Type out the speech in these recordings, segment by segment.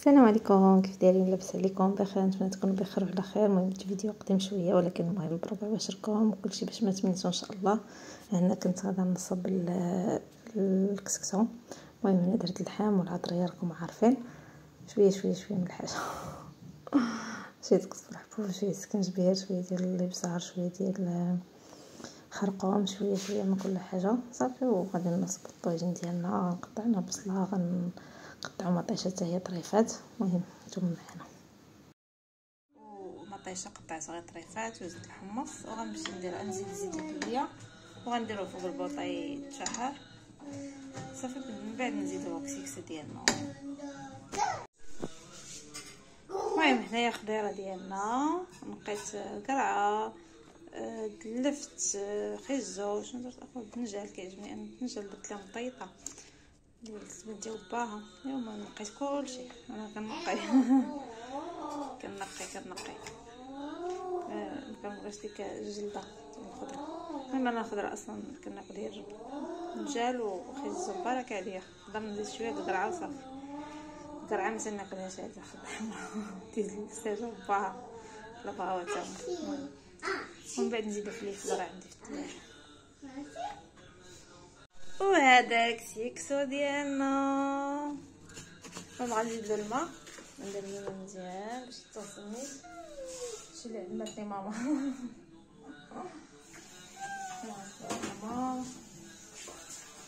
السلام عليكم، كيف دايرين؟ لاباس عليكم؟ بخير؟ نتمنى تكونوا بخير وعلى خير. المهم الفيديو قديم شويه ولكن المهم بربع بشركم وكلشي باش ما تمنيتو ان شاء الله. هنا كنت غادا نصب الكسكسو. المهم هنا درت اللحم والعطريه راكم عارفين، شويه من الحاجه شويه تقص الحبوب، شويه سكنجبير، شويه ديال الابزار، شويه ديال خرقوم، شويه من كل حاجه صافي. وغادي نصب الطاجين ديالنا، قطعنا بصله، غنقطعوا مطيشه حتى هي طريفات. المهم نتوما معنا. ومطيشه قطعت غير طريفات وزدت الحمص، وغنمشي نزيد الزيت الليبيه وغنديروه فوق البوطه يتشحر صافي. من بعد نزيدو الكسكسه ديالنا. المهم هنايا خضيره ديالنا، نقيت قرعه، دلفت خيزو، شنو درت اخر الدنجال، كيعجبني انا الدنجال، درت لهم طيطه ديال السبت ديال باها. اليوم نقيت كلشي، انا كنقي كنبغيش ديك الجلده الخضره. المهم انا الخضره اصلا كناكل هي الدنجال وخيزو بارك عليا. نقدر نزيد شويه القرعه وصافي. القرعه مثلا ناكلهاش عادي، ديال الساجه باها لا باها حتى ومن بعد نزيد الفلفل راه عندي في الثلاجه. وهذا الكسكسو ديالنا. غنزيد له الماء، ندير الماء مزيان باش يتصل نيت. هادشي اللي علمتني ماما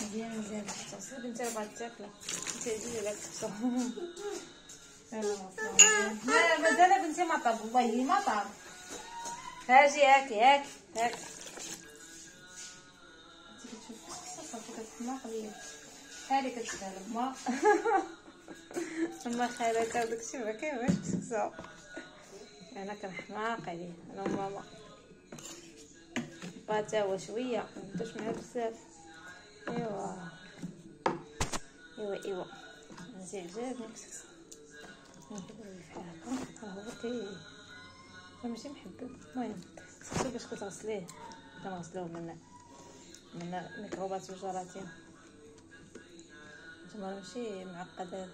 مزيان باش يتصل. بنتي راه بغات تاكل، بنتي عزيزه على الكسكسو. مازال بنتي ما طاب، والله ما طاب. هاجي هاكي صافي كتحماق ليا. هادي كتشبه الماء اما خالتها وداكشي ما كاينش كسكسو. انا كنحماق عليه انا وماما. باتا هو شويه مندوش معاه بزاف. ايوا مزيان عجبني الكسكسو. نحب الفحاله هو ماشي محبب. المهم الكسكسو باش كتغسليه كنغسلوه من ميكروبات وجراثيم. نتوما ماشي معقده.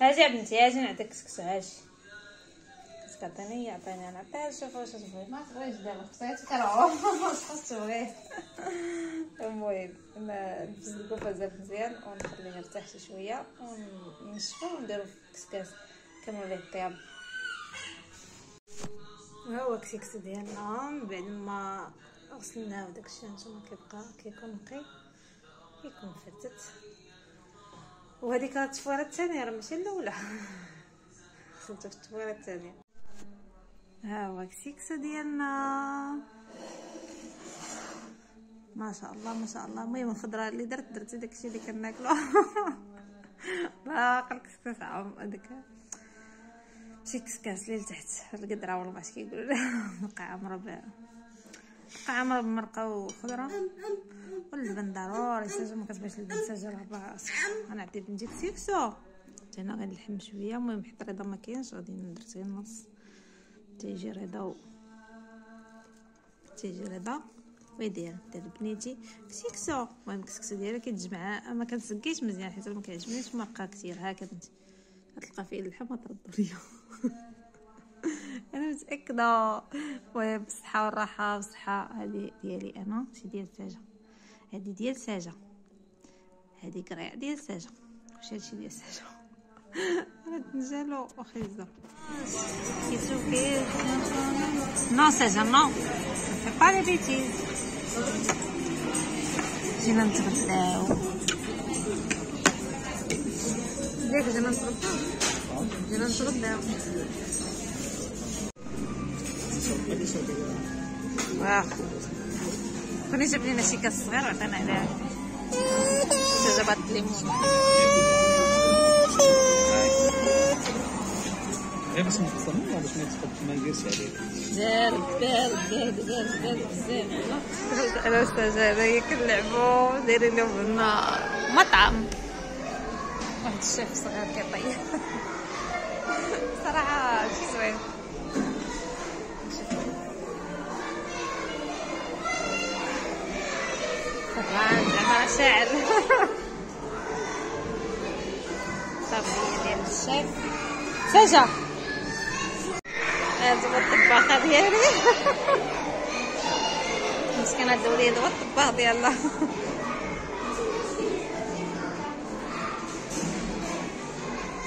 هاجي بنتي، هاجي نعطيك كسكسو. هاجي كتعطيني يعطيني انا. عطيها شوف واش تبغي. ما تبغيش دابا خصها تكرهو خاص تبغيه. المهم نفزلكو فازات مزيان ونخليه يرتاح شي شويه ونشفو ونديرو في الكسكاس كنولي ليه الطياب. وها هو الكسكسو ديالنا من بعد ما غسلناه وداكشي. نتوما كيكون نقي، كيكون فتت. وهذيك التفويره الثانيه راه ماشي الاولى، غسلته في التفويره الثانيه. ها هو الكسكسو ديالنا ما شاء الله. المهم الخضره اللي درت داكشي اللي كناكلو. باقي الكسكس هذاك شي كسكاس اللي لتحت القدره ولا باش كيقولوا لها بقى عامره بمرقه وخضره واللبن ضروري. ساجه ما كتبغيش اللبن، ساجه راه انا عطي بنتي كسكسو. انا غير اللحم شويه. المهم حيت رضا ما كاينش غادي درت غير النص. تيجي رضا ويدير بنيتي كسكسو. المهم الكسكسو ديالها كيتجمع، ما كنسقيش مزيان حيت ما كيعجبنيش مرقه كثير. هكا بنتي غتلقى فيه اللحم وتردو ليا. انا متاكده. المهم بالصحه والراحه. بصحه هذه ديالي انا، ماشي ديال ساجه. هذه ديال ساجه، هذه قريع ديال ساجه. واش هادشي ديال ساجه؟ نجالو وخيزو كيسوكي نو ساجه نو سي با لي بيتيز. جينا نتغداو ياك، جينا نتغداو. واه كوني جاب لينا شي كاس صغير عطينا عليه جابات الليمون. غير باش نقصر باش ما يديرش عليك. بارد بزاف. انا واستاجه هذايا كنلعبو دايرين لهم مطعم. واحد الشيف صغير كيطيب صراحه شي زوين. زعما شاعر. الشيف سجا. هذا هو الطباخة ديالي. مسكينة هاد الوليد هو الطباخ ديالها.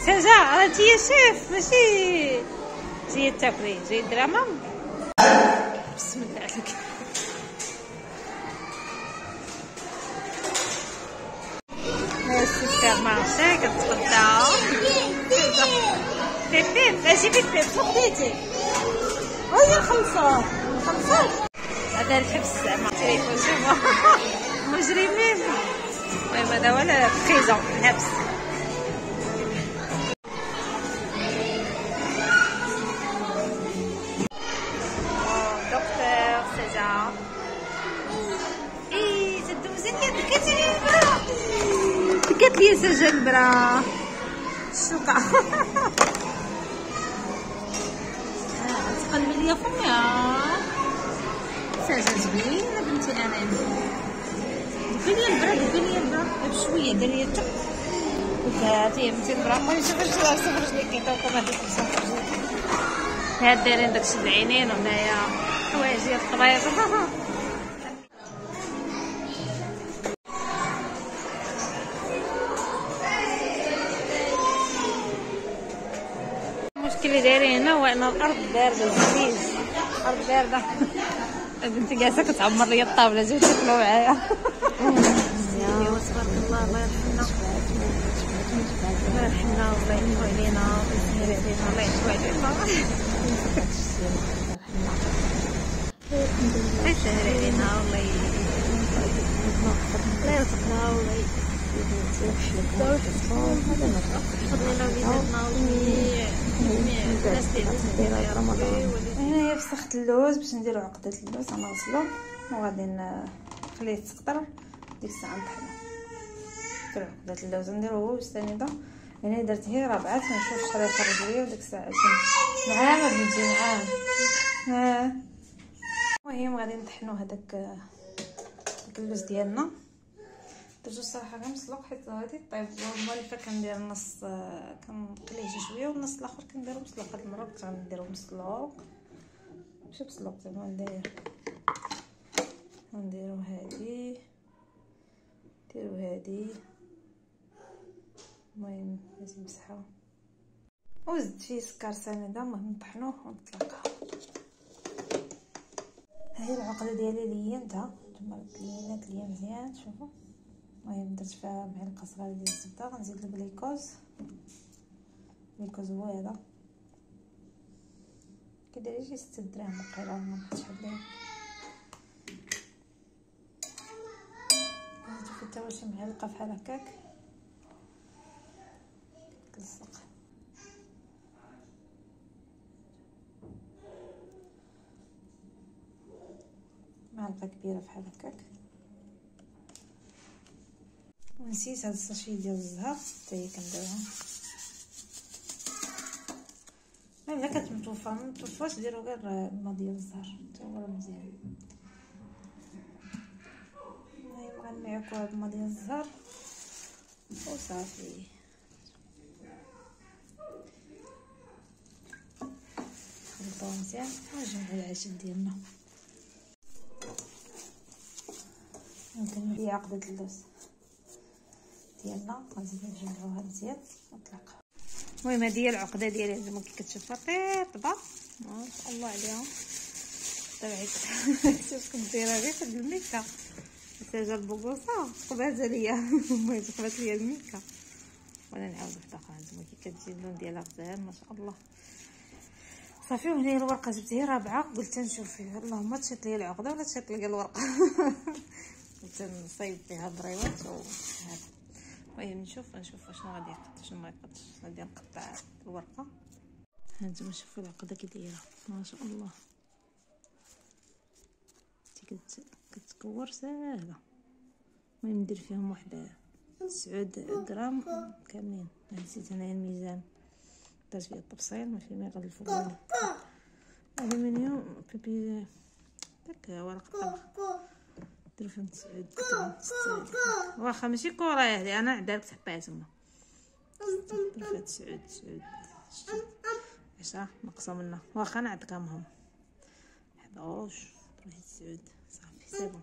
سجا انتي يا شيف ماشي جاية تاكلي، جاية دراما. بسم الله عليك. السوبر مارشي كتغداو. فيفي ماشي فيفي فخديتي. هيا خلصات هذا الحبس زعما تليفون شوفو مجرمين. المهم هذا هو البريزون الحبس. دكتور سجا ايه تدوزين يدك البرا. قالت لي سجا البرا الشوكة. تقلبي ليا فمي سجا زوينة بنتي. انا دبي لي البرا بشويه دير لي التق وكات هي بنتي البرا. ما نشوفش صفرج لي كيكاكم هذيك صفرج هاد دايرين داكشي العينين وهنايا حوايج ديال الخبيط. المشكل اللي دايرين هنا هو ان الارض بارده الزيت. الارض بارده. بنتي جالسه كتعمر لي الطاوله. جيو تاكلوا معايا. ايوا تبارك الله. الله يرحمنا الله يرحمنا والله يعفو علينا ويسهل علينا. الله يعفو علينا. الله يسهل علينا والله الله يرزقنا والله يداو حسبهم. فضلنا وليداتنا وجميع الناس اللي رمضان. هنايا فسخت اللوز باش نديرو عقدة اللوز. غنغسلو وغادي نخليه يتسقطر. ديك الساعة نطحنو نديرو عقدة اللوز. نديرو هو والسنيدة. يعني درت هي ربعات نشوف شحال يخرج ليا. وديك الساعة معاه بنتي معاه. المهم غادي نطحنو هداك اللوز ديالنا. درتو الصراحه غير مسلوق حيت غادي طيب. المره كندير نص كنقليه شويه والنص الاخر كنديرو مسلوق. هاد المره كنت غنديرو مسلوق ماشي مسلوق زعما ندير. نديرو هادي ديرو هادي. المهم لازم نمسحو وزدت فيه سكر سنيده. المهم نطحنوه ونطلقها. هاهي العقده ديالي لينتها. نتوما لينات ليا مزيان شوفوا. المهم درت فيها معلقه صغيره ديال الزبده. غنزيد الجليكوز. الجليكوز هو هذا كيدير شي 6 دراهم وقيله. ما نحطش عليه. نزيد فيه حتى شي معلقه بحال هكاك كتلصق. معلقه كبيره بحال هكاك. ونسيت هاد الساشي ديال الزهر حتى هي كنديرها. الا كانت متوفره ما متوفاش ديروا غير الماء ديال الزهر حتى هو مزيان. المهم غنعكو هاد الماء ديال الزهر وصافي. نخلطوه مزيان ونجمعو العجين ديالنا. ندير عقدة اللوز ديالنا. غنزيد نجمعوها مزيان ونطلقها. المهم هذه هي العقده ديالي زعما كي كتشوفها طيبه ما شاء الله عليها. تبعك شوف كديرها غير فهاد الميكا. ساجه البوكوصه قبازه ليا. المهم قبات ليا الميكا. وانا نعاود وحده اخرى زعما كي كتجي اللون ديالها غزال ما شاء الله. صافي. وهنا الورقه جبت هي رابعه. قلت نشوف فيها اللهم تشط لي العقده ولا تشط لي الورقه. قلت نصايب فيها بريوات وهذا. المهم نشوف شنو غادي يقط شنو ما يقطش. غادي نقطع الورقه. هانتوما شوفوا العقده كي دايره ما شاء الله. كتكور ساهله. المهم ندير فيهم واحد 9 غرام كاملين. نسيت انايا الميزان. درت فيه التبصيل ما فيه ما يغلفوا بالو. الومنيوم بيبي داك ورقه الطبخ درت فيهم 9 غرام. واخا ماشي كره هذه انا عدالك تحطيها تما. تسعود 10 مقسوم لنا، واخا نعطيكمهم 11 9 صافي سيبون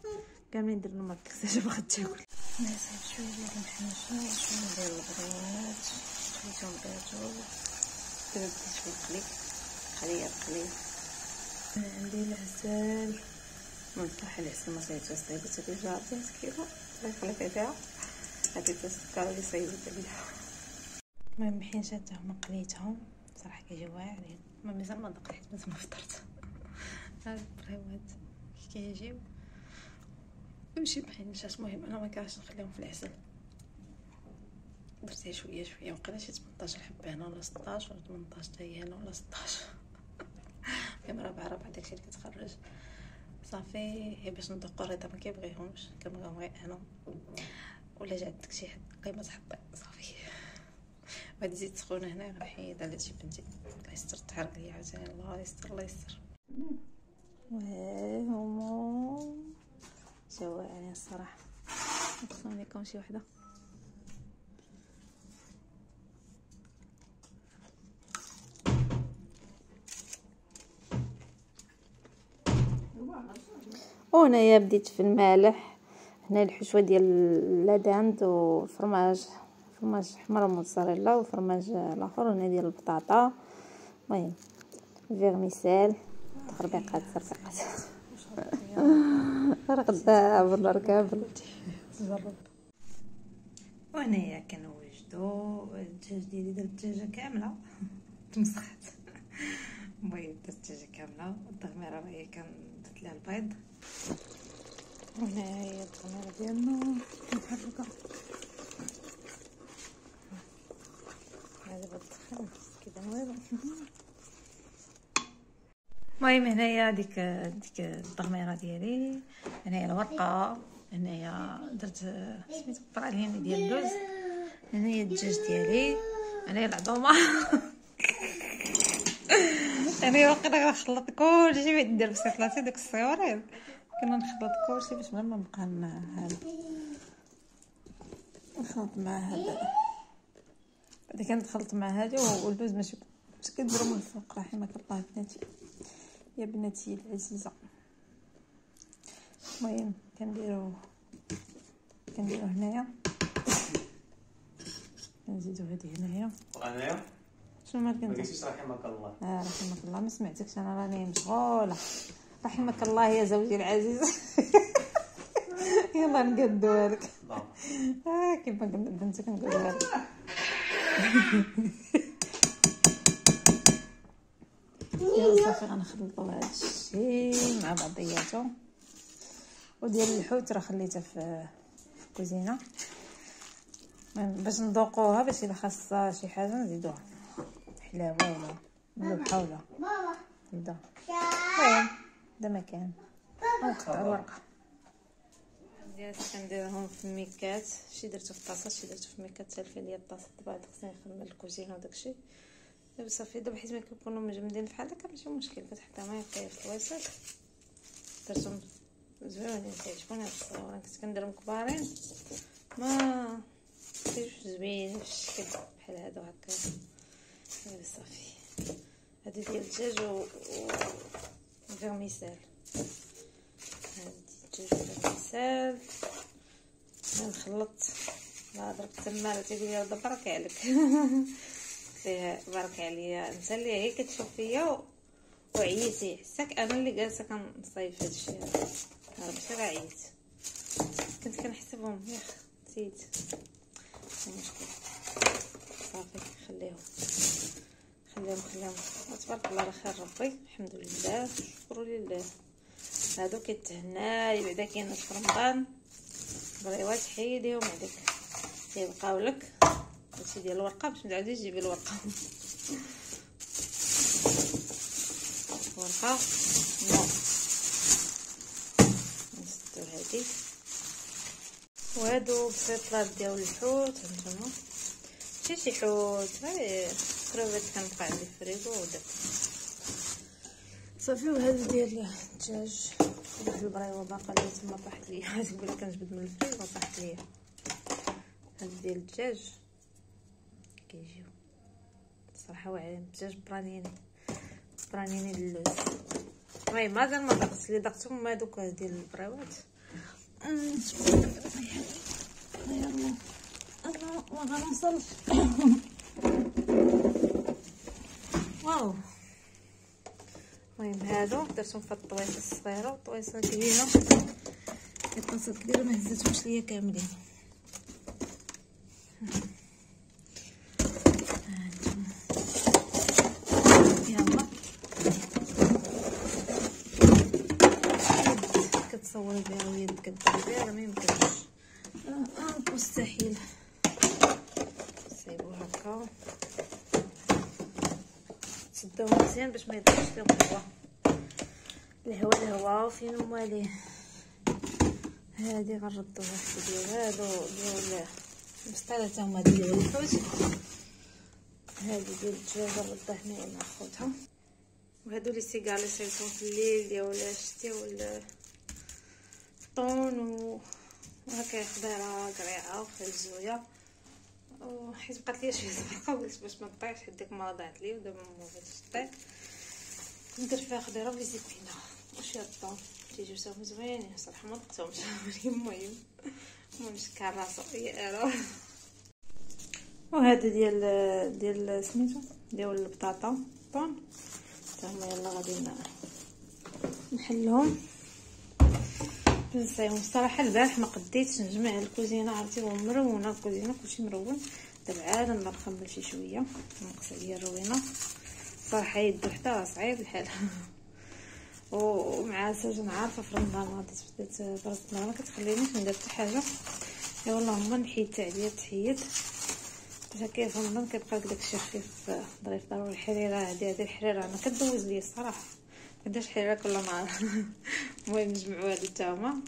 كاملين درنا ما كيساش باغا تاكل. نزيد شويه ديال الحنشه وشويه ديال البريمات خليتهم باتو دابا بديت في القلي خليه عندي العسل من صح العسل ما صايبتش صايبت هذه جا 10 كيلو الله يخليك فيها هذه السكر اللي صايبت عليها. المهم الحنشات هما قليتهم صراحه كيجيو واعرين، ما مازال ما دقت حيت مازال ما فطرت. هاد البريوات كيجيو نمشي بحنشات. المهم انا ما كرهتش نخليهم في العسل، درتها شويه وقيلا شي 18 حبه هنا ولا 16 ولا 18 حتى هي هنا ولا 16 كان ربعه داكشي اللي كتخرج صافي. هي باش ندقو رضا ما كيبغيهمش كنبغيهم غير انا ولا جا عندك شي حد قيمه تحطي صافي. وهاد زيت سخونه هنا غنحيدها لهادشي بنتي الله يستر تحرق ليا عاوتاني الله يستر هما جواعين الصراحه. نقسم لكم شي وحده وهنايا بديت في المالح. هنا الحشوه ديال اللاداند وفرماج حمر موتزاريلا وفرماج الاخر، وهنا ديال البطاطا. المهم فيرميسيل تخربيقات غدا بالنار كامل جرب. وهنايا كنوجدو الدجاج ديالي، درت الدجاجه كامله تمسخات. المهم درت الدجاجه كامله والتغميره راهي درت لها البيض. وهنايا هي التغميره ديالنا كنحركها هذا بالدخان كذا نويض. المهم هنايا ديك التغميره ديالي. هنايا الورقه، هنايا درت سميتو الطرالين ديال اللوز، هنايا الدجاج ديالي، هنايا العظومه. انا واقيلا غنخلط كلشي بغيت ندير بسيطلاتي داك الصغيورين كنا نخلط كلشي باش ما بقى هذا نخلط مع هذا بعد كنخلط مع هذه واللوز ماشي باش كنديرو من الفوق. رحمك الله بناتي يا بناتي العزيزه. المهم كنديرو هنايا كنزيدو هذه هنايا شنو ما قلتيش رحمك الله. رحمك الله ما سمعتكش انا راني مشغوله. رحمك الله يا زوجي العزيز. يلا نقدوها لك كيما قلنا بنتي كنقولها لك. يلا صافي غنخلطوا هذا الشيء مع بعضياته. وديال الحوت راه خليتها في الكوزينه باش نذوقوها، باش الا خاصها شي حاجه نزيدوها حلاوه ولا ملوحه ولا هدا. المهم هذا مكان غنقطع الورقه ديالي كنديرهم في الميكات. شي درتو في طاسه شي درتو في الميكات تالفه ليا الطاسه بعد خصني نخدم الكوزينه وداكشي. دابا صافي دابا حيت ما كيكونوا مجمدين بحال هكا ماشي مشكل، كتحط معايا في الوسط درتهم زوينين كيعجبوني. الصغيورين كنت كنديرهم كبارين ما كيجوش زوينين في الشكل بحال هادو هكا. دابا صافي هادي ديال الدجاج و فيرميسيل. هادي الدجاج فيرميسيل نخلط. لا ضربت تما تيقول لي راه برك عليك. فيها بارك عليا انت اللي هي كتشوف فيا وعييتي حساك انا اللي جالسه كنصايب هادشي هذا ماشي غير عييت. كنت كنحسبهم ياخ نسيت مشكل. صافي خليهم تبارك الله على خير ربي الحمد لله شكرا لله. هادو كيتهناي بعدا كاين في رمضان بريوات حيديهم عليك يبقاو لك هادشي ديال الورقه باش متعاوديش تجيبي الورقه نو نسدو هادي. وهادو بسيطلات ديال الحوت هانتوما شي حوت غير كروفيت كنبقى عندي في الفريغو وداك صافي. وهذا ديال الدجاج واحد البريوه باقا لي تما طاحت ليا تقول لك كنجبد من الفريغو طاحت ليا. هذا ديال الدجاج كيجيو صراحه واعرين. دجاج برانيني اللوز. المهم مازال ما ضغطت اللي ضغطتهم هما دوك ديال البراوات. يلا انا ما غنوصلش. واو المهم هادو درتهم في الطويصه الصغيره والطويصه كبيره. الطاسه كبيره ما هزتهمش ليا كاملين. يلا كتصوري بها ويدك كديري بها راه ميمكنش، مستحيل. صايبو هكا تسدوه مزيان باش ما يطيحش فيهم الهواء فين هما ليه. هادي غنردوها في ديال هادو ديال المسطره تا هما ديال الحوت. هادي ديال الدجاج نردها هنايا مع خوتها. وهادو لي سيكار لي صيفطهم في الليل ديال شتي ولا الطون وهكا خضيره قريعه وخيل زويه. وحيت بقات ليا شي زرقه قلت باش ما تطيحش حيت ديك المره ضاعت لي ودابا ما بغيتش تطيح. ندير فيها خضيره بليزيبينا وشي الطون تيجيو ساهم زوينين صراحه ما دقتهمش. المهم كراسو يا ايرور. وهذا ديال سميتو ديال البطاطا طون حتى هما. يلا غادي نحلهم نسيهم. الصراحه البارح ما قديتش نجمع الكوزينه، عرفتي هو مرونه الكوزينه كلشي مرون. دابا عاد نخمل شي شويه نقص عليا الروينه. صراحه يدو حتى راه صعيب الحال. ومع سجن عارفه في رمضان غادي بدات براسنا ما كتخلينيش ندير حتى حاجه. يا والله هما نحيد عليا تحيد باش هكا في رمضان كيبقى لك داكشي خفيف ظريف. ضروري الحريره هادي الحريره انا كدوز ليا الصراحه، كنديرش حريره كل نهار. المهم نجمعوا هادو حتى هما